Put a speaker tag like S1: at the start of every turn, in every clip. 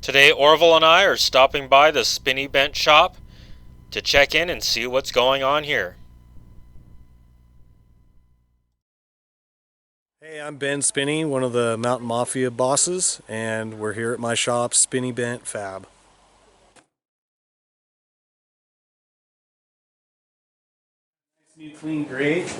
S1: Today Orville and I are stopping by the Spinneybent shop to check in and see what's going on here.
S2: Hey, I'm Ben Spinney, one of the Mountain Mafia bosses, and we're here at my shop, Spinneybent Fab. Nice new clean grate.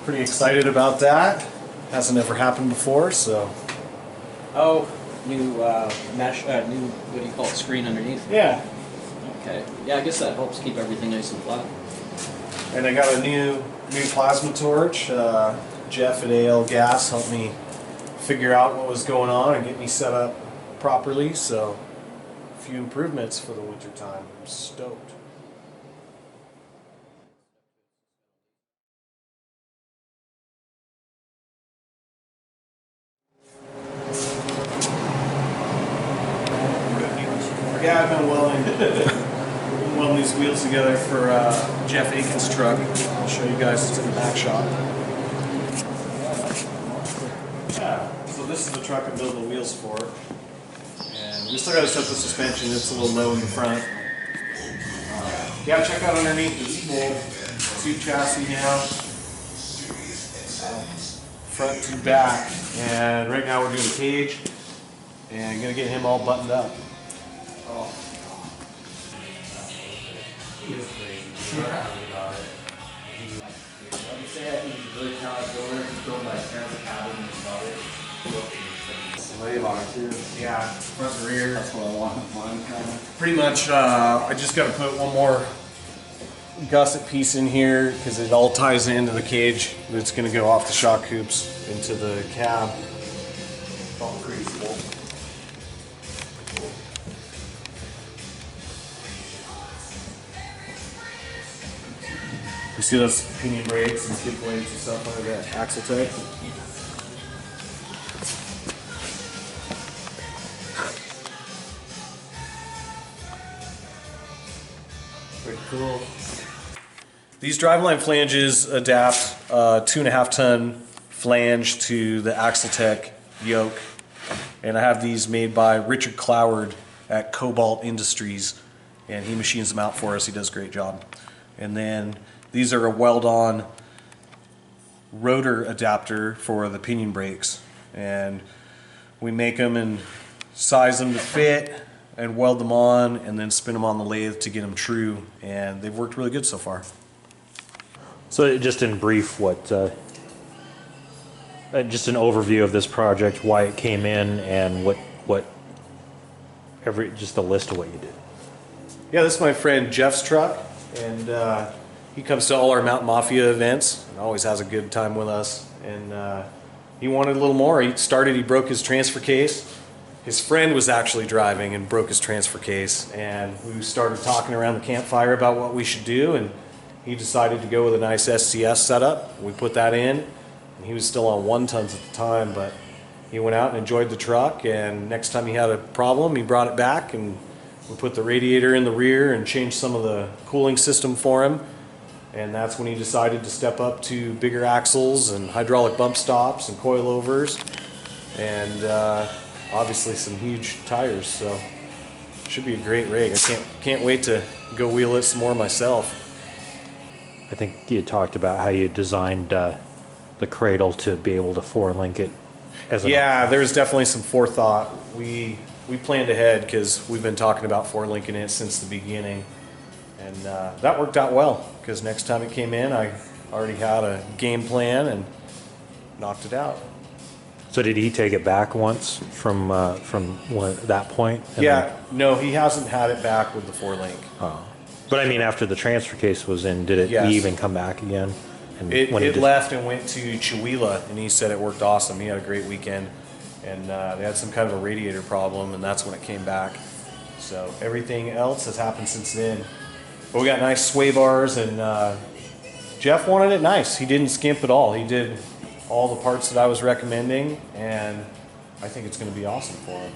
S2: Pretty excited about that. Hasn't ever happened before, so.
S3: Oh, new mesh, new, what do you call it, screen underneath?
S2: Yeah.
S3: Okay. Yeah, I guess that helps keep everything nice and flat.
S2: And I got a new plasma torch. Jeff at AL Gas helped me figure out what was going on and get me set up properly, so a few improvements for the winter time. I'm stoked. Yeah, I've been welding these wheels together for Jeff Aiken's truck. I'll show you guys, it's in the back shop. Yeah, so this is the truck I'm building the wheels for. And we still got to set the suspension, it's a little low in the front. Yeah, check out underneath this full tube chassis now. Front to back. And right now we're doing cage. And gonna get him all buttoned up. Yeah, front and rear.
S3: That's what I want with mine, kind of.
S2: Pretty much, I just got to put one more gusset piece in here because it all ties into the cage. It's going to go off the shock hoops into the cab. All pretty cool. You see those pinion brakes and skid plates and stuff under that axle tech? Pretty cool. These driveline flanges adapt 2.5 ton flange to the axle tech yoke. And I have these made by Richard Cloward at Cobalt Industries. And he machines them out for us. He does a great job. And then these are a weld-on rotor adapter for the pinion brakes. And we make them and size them to fit and weld them on and then spin them on the lathe to get them true. And they've worked really good so far.
S4: So just in brief, what, just an overview of this project, why it came in and just a list of what you did.
S2: Yeah, this is my friend Jeff's truck. And he comes to all our Mountain Mafia events and always has a good time with us. And he wanted a little more. He broke his transfer case. His friend was actually driving and broke his transfer case. And we started talking around the campfire about what we should do. And he decided to go with a nice SCS setup. We put that in. And he was still on 1 tons at the time, but he went out and enjoyed the truck. And next time he had a problem, he brought it back. And we put the radiator in the rear and changed some of the cooling system for him. And that's when he decided to step up to bigger axles and hydraulic bump stops and coilovers. And obviously some huge tires, so it should be a great rig. I can't wait to go wheel it some more myself.
S4: I think you talked about how you designed the cradle to be able to 4-link it as
S2: Yeah, there's definitely some forethought. We planned ahead because we've been talking about 4-linking it since the beginning. And that worked out well because next time it came in, I already had a game plan and knocked it out.
S4: So did he take it back once from that point?
S2: Yeah, no, he hasn't had it back with the 4-link.
S4: Oh. But I mean, after the transfer case was in, did it even come back again? And
S2: it left and went to Chihuahua, and he said it worked awesome. He had a great weekend, and they had some kind of a radiator problem, and that's when it came back. So everything else has happened since then. But we got nice sway bars, and Jeff wanted it nice. He didn't skimp at all. He did all the parts that I was recommending, and I think it's going to be awesome for him.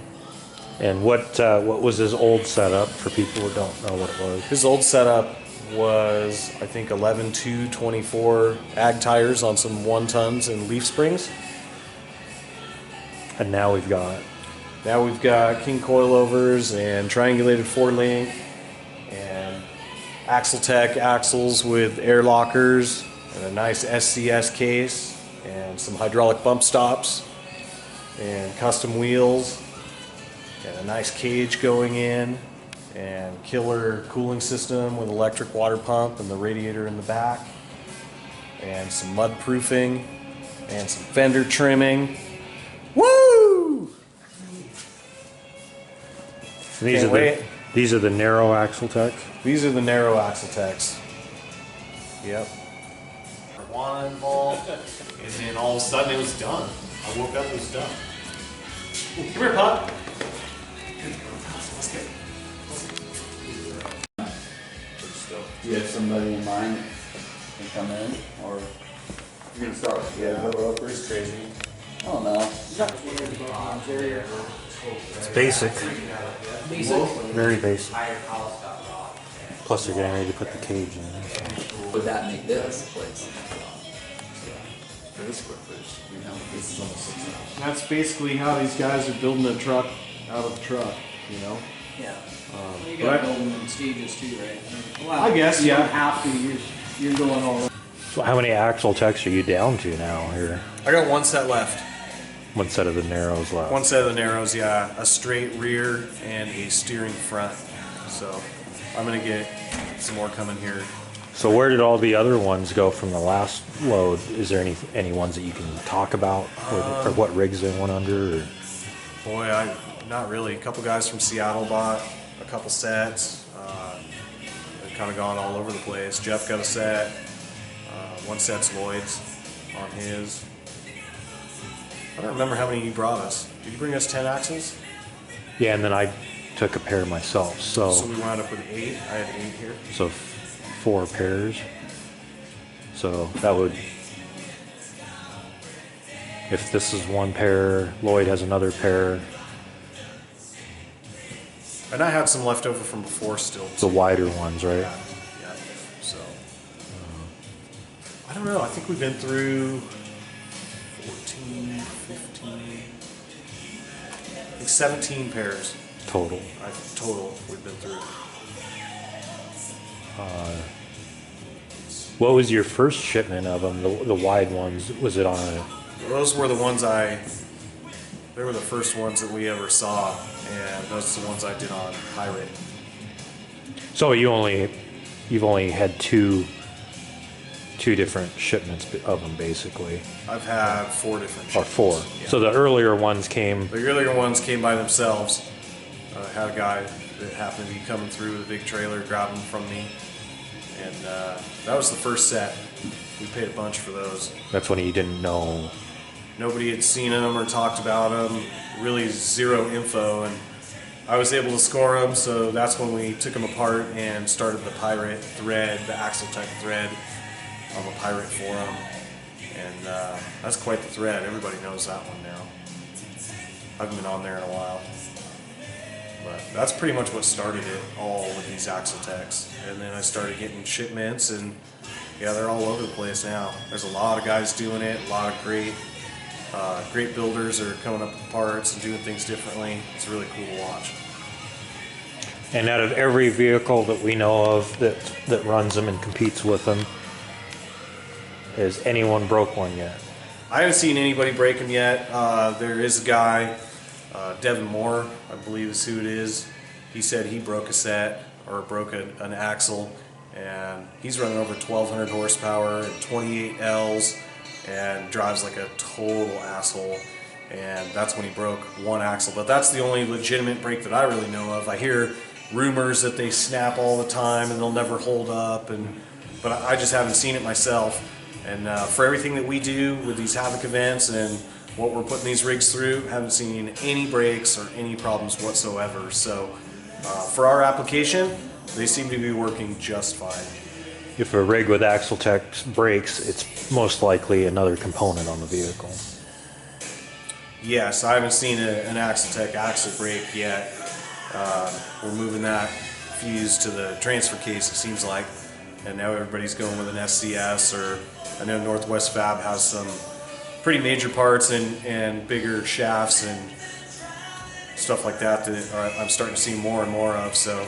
S4: And what was his old setup for people who don't know what it was?
S2: His old setup was, I think, 11.224 ag tires on some 1 tons and leaf springs.
S4: And now we've got
S2: Now we've got king coilovers and triangulated 4-link and Axletech axles with air lockers and a nice SCS case and some hydraulic bump stops and custom wheels and a nice cage going in and killer cooling system with electric water pump and the radiator in the back and some mud proofing and some fender trimming. Woo!
S4: These
S2: Can't
S4: are
S2: wait.
S4: these are the narrow Axletech.
S2: These are the narrow Axletechs. Yep. Marijuana involved, and then all of a sudden it was done. I woke up, it was done. Ooh, come here, Pop. Let's get.
S5: Do you have somebody in mind to come in, or you're gonna start with?
S2: Yeah, the roper's crazy.
S5: I don't know.
S4: It's basic,
S3: Basic.
S4: very basic. Plus, you're getting ready to put the cage in.
S5: Would that make this place? For this square footage, you know, this is almost 6,000.
S2: That's basically how these guys are building a truck out of a truck, you know?
S3: Yeah. Well, you
S2: but-
S3: gotta build them in stages too, right? Well,
S2: I guess,
S3: you
S2: yeah.
S3: don't have to. You're going all.
S4: So, how many Axletechs are you down to now? Here,
S2: I got one set left.
S4: one set of the narrows left.
S2: One set of the narrows, yeah. A straight rear and a steering front. So I'm gonna get some more coming here.
S4: So, where did all the other ones go from the last load? Is there any ones that you can talk about, or what rigs they went under? Or?
S2: Boy, not really. A couple guys from Seattle bought a couple sets. They've kind of gone all over the place. Jeff got a set. One set's Lloyd's on his. I don't remember how many he brought us. Did he bring us 10 axles?
S4: Yeah, and then I took a pair myself.
S2: So we wound up with 8. I had 8 here.
S4: So 4 pairs. So that would, if this is one pair, Lloyd has another pair,
S2: And I had some left over from before still.
S4: the wider ones, right?
S2: Yeah. So I don't know. I think we've been through 14, 15, I think 17 pairs
S4: Total.
S2: total we've been through.
S4: What was your first shipment of them, the wide ones? Was it on a,
S2: Those were the ones they were the first ones that we ever saw, and those are the ones I did on Pirate.
S4: so you've only had two different shipments of them, basically,
S2: I've had 4 different
S4: or
S2: shipments.
S4: 4.
S2: Yeah.
S4: So the earlier ones came,
S2: The earlier ones came by themselves. I had a guy that happened to be coming through with a big trailer, grabbed them from me, and that was the first set. We paid a bunch for those.
S4: that's when you didn't know.
S2: Nobody had seen them or talked about them, really zero info, and I was able to score them, so that's when we took them apart and started the Pirate thread, the Axletech thread on the Pirate forum, and that's quite the thread. Everybody knows that one now. I haven't been on there in a while. But that's pretty much what started it all with these Axletechs. And then I started getting shipments, and yeah, they're all over the place now. There's a lot of guys doing it, a lot of great builders are coming up with parts and doing things differently. It's really cool to watch.
S4: And out of every vehicle that we know of that runs them and competes with them, has anyone broke one yet?
S2: I haven't seen anybody break them yet. There is a guy, Devin Moore, I believe is who it is. He said he broke a set or broke an axle, and he's running over 1,200 horsepower and 28 Ls and drives like a total asshole. And that's when he broke one axle. But that's the only legitimate break that I really know of. I hear rumors that they snap all the time and they'll never hold up, but I just haven't seen it myself. And for everything that we do with these Havoc events and what we're putting these rigs through, haven't seen any breaks or any problems whatsoever. So for our application, they seem to be working just fine.
S4: If a rig with Axletech breaks, it's most likely another component on the vehicle.
S2: Yes, I haven't seen an Axletech axle break yet. We're moving that fuse to the transfer case, it seems like. And now everybody's going with an SCS, or I know Northwest Fab has some pretty major parts and bigger shafts, and stuff like that I'm starting to see more and more of. So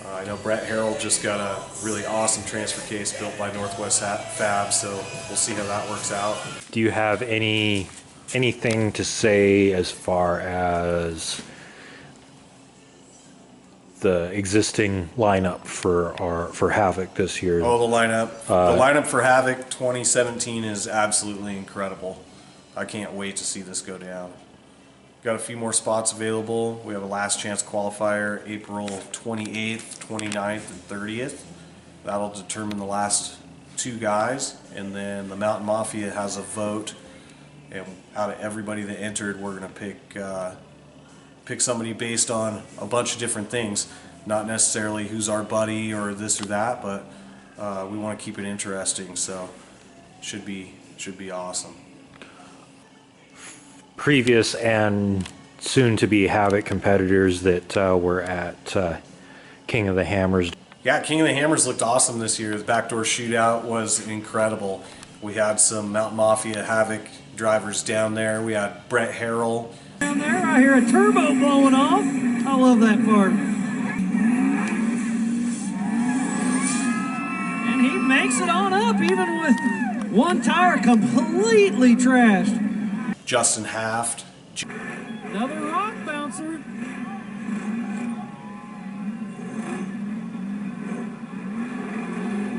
S2: I know Brett Harrell just got a really awesome transfer case built by Northwest Fab, so we'll see how that works out.
S4: Do you have anything to say as far as the existing lineup for Havoc this year?
S2: Oh, the lineup for Havoc 2017 is absolutely incredible. I can't wait to see this go down. Got a few more spots available. We have a last chance qualifier April 28th, 29th, and 30th. That'll determine the last 2 guys, and then the Mountain Mafia has a vote, and out of everybody that entered, we're going to pick somebody based on a bunch of different things, not necessarily who's our buddy or this or that, but we want to keep it interesting, so should be awesome.
S4: Previous and soon to be Havoc competitors that were at King of the Hammers.
S2: Yeah, King of the Hammers looked awesome this year. The backdoor shootout was incredible. We had some Mountain Mafia Havoc drivers down there. We had Brett Harrell.
S6: Down there, I hear a turbo blowing off. I love that part. And he makes it on up, even with one tire completely trashed.
S2: Justin Haft.
S6: Another rock bouncer.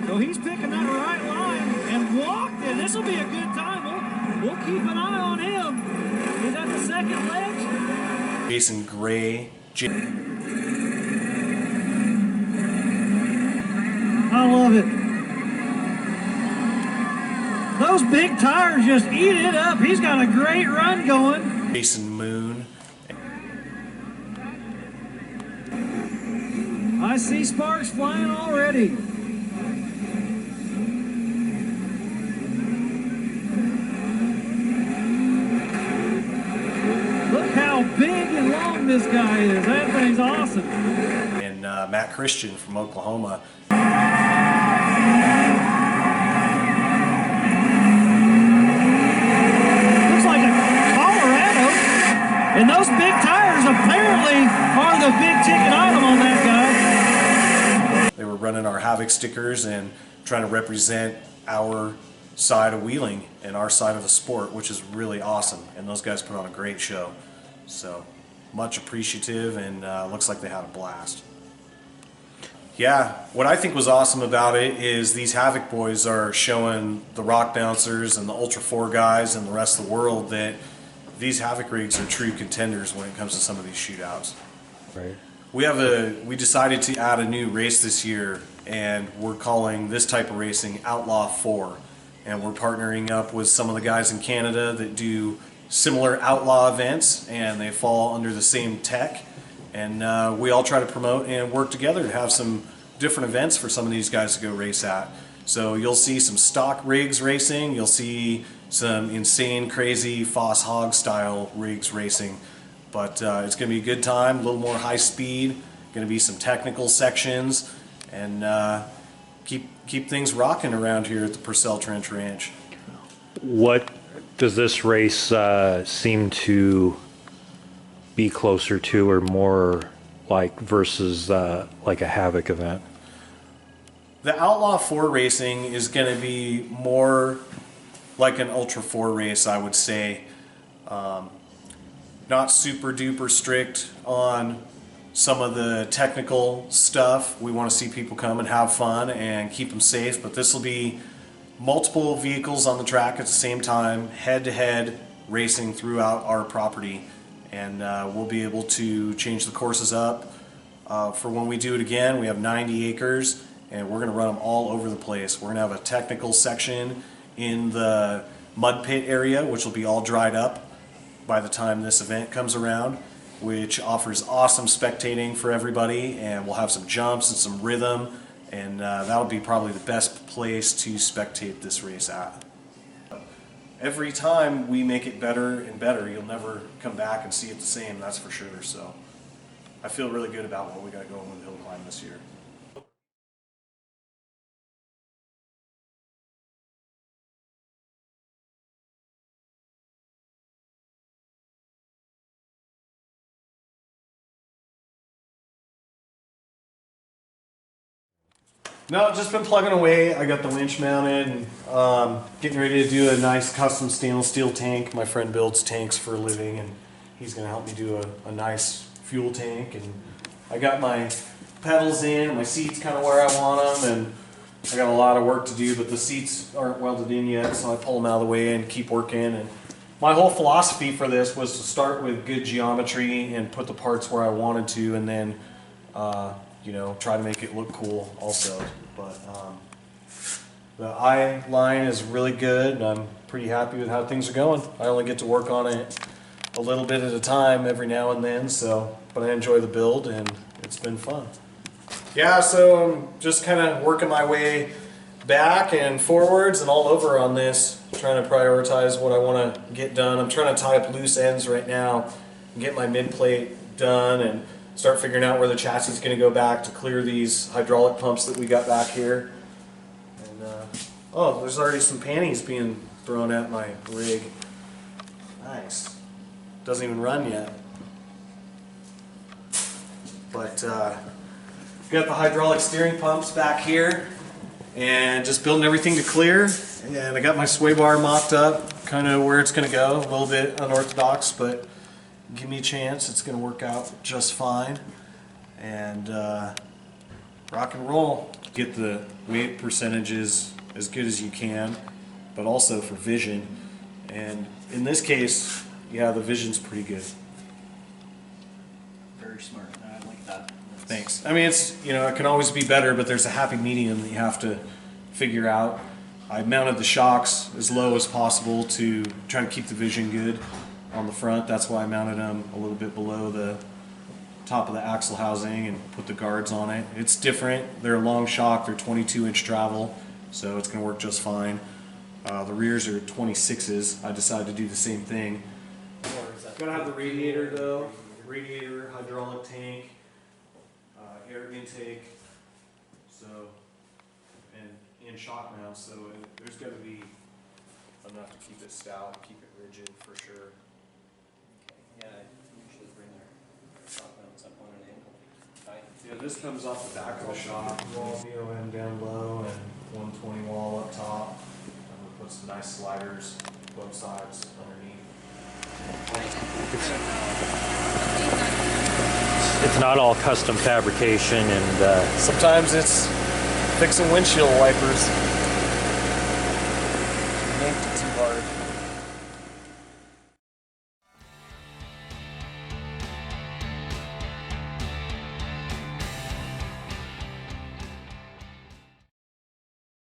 S6: So he's picking that right line and walked it. This will be a good time. We'll keep an eye on him. He's at the second ledge.
S2: Jason Gray.
S6: I love it. Those big tires just eat it up. He's got a great run going.
S2: Jason Moon.
S6: I see sparks flying already. Look how big and long this guy is. That thing's awesome.
S2: And Matt Christian from Oklahoma.
S6: And those big tires apparently are the big ticket item on that guy.
S2: They were running our Havoc stickers and trying to represent our side of wheeling and our side of the sport, which is really awesome. And those guys put on a great show. So much appreciative, and looks like they had a blast. Yeah, what I think was awesome about it is these Havoc boys are showing the rock bouncers and the Ultra 4 guys and the rest of the world that these Havoc rigs are true contenders when it comes to some of these shootouts.
S4: Right.
S2: We decided to add a new race this year, and we're calling this type of racing Outlaw 4. And we're partnering up with some of the guys in Canada that do similar outlaw events, and they fall under the same tech. And we all try to promote and work together to have some different events for some of these guys to go race at. So you'll see some stock rigs racing, you'll see some insane, crazy Foss Hog style rigs racing. But it's going to be a good time, a little more high speed, going to be some technical sections, and keep things rocking around here at the Purcell Trench Ranch.
S4: What does this race seem to be closer to or more like versus like a Havoc event?
S2: The Outlaw 4 racing is going to be more like an Ultra 4 race, I would say. Not super duper strict on some of the technical stuff. We want to see people come and have fun and keep them safe, but this will be multiple vehicles on the track at the same time, head-to-head racing throughout our property, and we'll be able to change the courses up. For when we do it again, we have 90 acres, and we're going to run them all over the place. We're going to have a technical section in the mud pit area, which will be all dried up by the time this event comes around, which offers awesome spectating for everybody, and we'll have some jumps and some rhythm, and that'll be probably the best place to spectate this race at. Every time we make it better and better, you'll never come back and see it the same, that's for sure. So I feel really good about what we got going with Hill Climb this year. No, just been plugging away. I got the winch mounted and getting ready to do a nice custom stainless steel tank. My friend builds tanks for a living, and he's going to help me do a nice fuel tank. And I got my pedals in, my seats kind of where I want them, and I got a lot of work to do, but the seats aren't welded in yet, so I pull them out of the way and keep working. And my whole philosophy for this was to start with good geometry and put the parts where I wanted to, and then you know, try to make it look cool also. But the eye line is really good, and I'm pretty happy with how things are going. I only get to work on it a little bit at a time every now and then, so, but I enjoy the build and it's been fun. Yeah, so I'm just kind of working my way back and forwards and all over on this, trying to prioritize what I want to get done. I'm trying to tie up loose ends right now and get my mid plate done and start figuring out where the chassis is going to go back to clear these hydraulic pumps that we got back here. And oh, there's already some panties being thrown at my rig. Nice. Doesn't even run yet. But got the hydraulic steering pumps back here and just building everything to clear. And I got my sway bar mocked up, kind of where it's going to go. A little bit unorthodox, but give me a chance, it's going to work out just fine. And rock and roll. Get the weight percentages as good as you can, but also for vision. And in this case, yeah, the vision's pretty good.
S3: Very smart. I like that.
S2: Thanks. I mean, it's, you know, it can always be better, but there's a happy medium that you have to figure out. I mounted the shocks as low as possible to try to keep the vision good on the front. That's why I mounted them a little bit below the top of the axle housing and put the guards on it. It's different. They're a long shock. They're 22-inch travel, so it's going to work just fine. The rears are 26s. I decided to do the same thing. Gotta have the radiator though. Radiator, hydraulic tank, air intake, so, and in shock mounts, so there's got to be enough to keep it stout, keep it rigid for sure.
S3: Yeah, I usually bring their shock mounts up on an angle. Tight.
S2: Yeah, this comes off the back of the shock wall, BOM down low, and 120 wall up top. And we put some nice sliders both sides underneath.
S4: It's not all custom fabrication, and
S2: Sometimes it's fixing windshield wipers.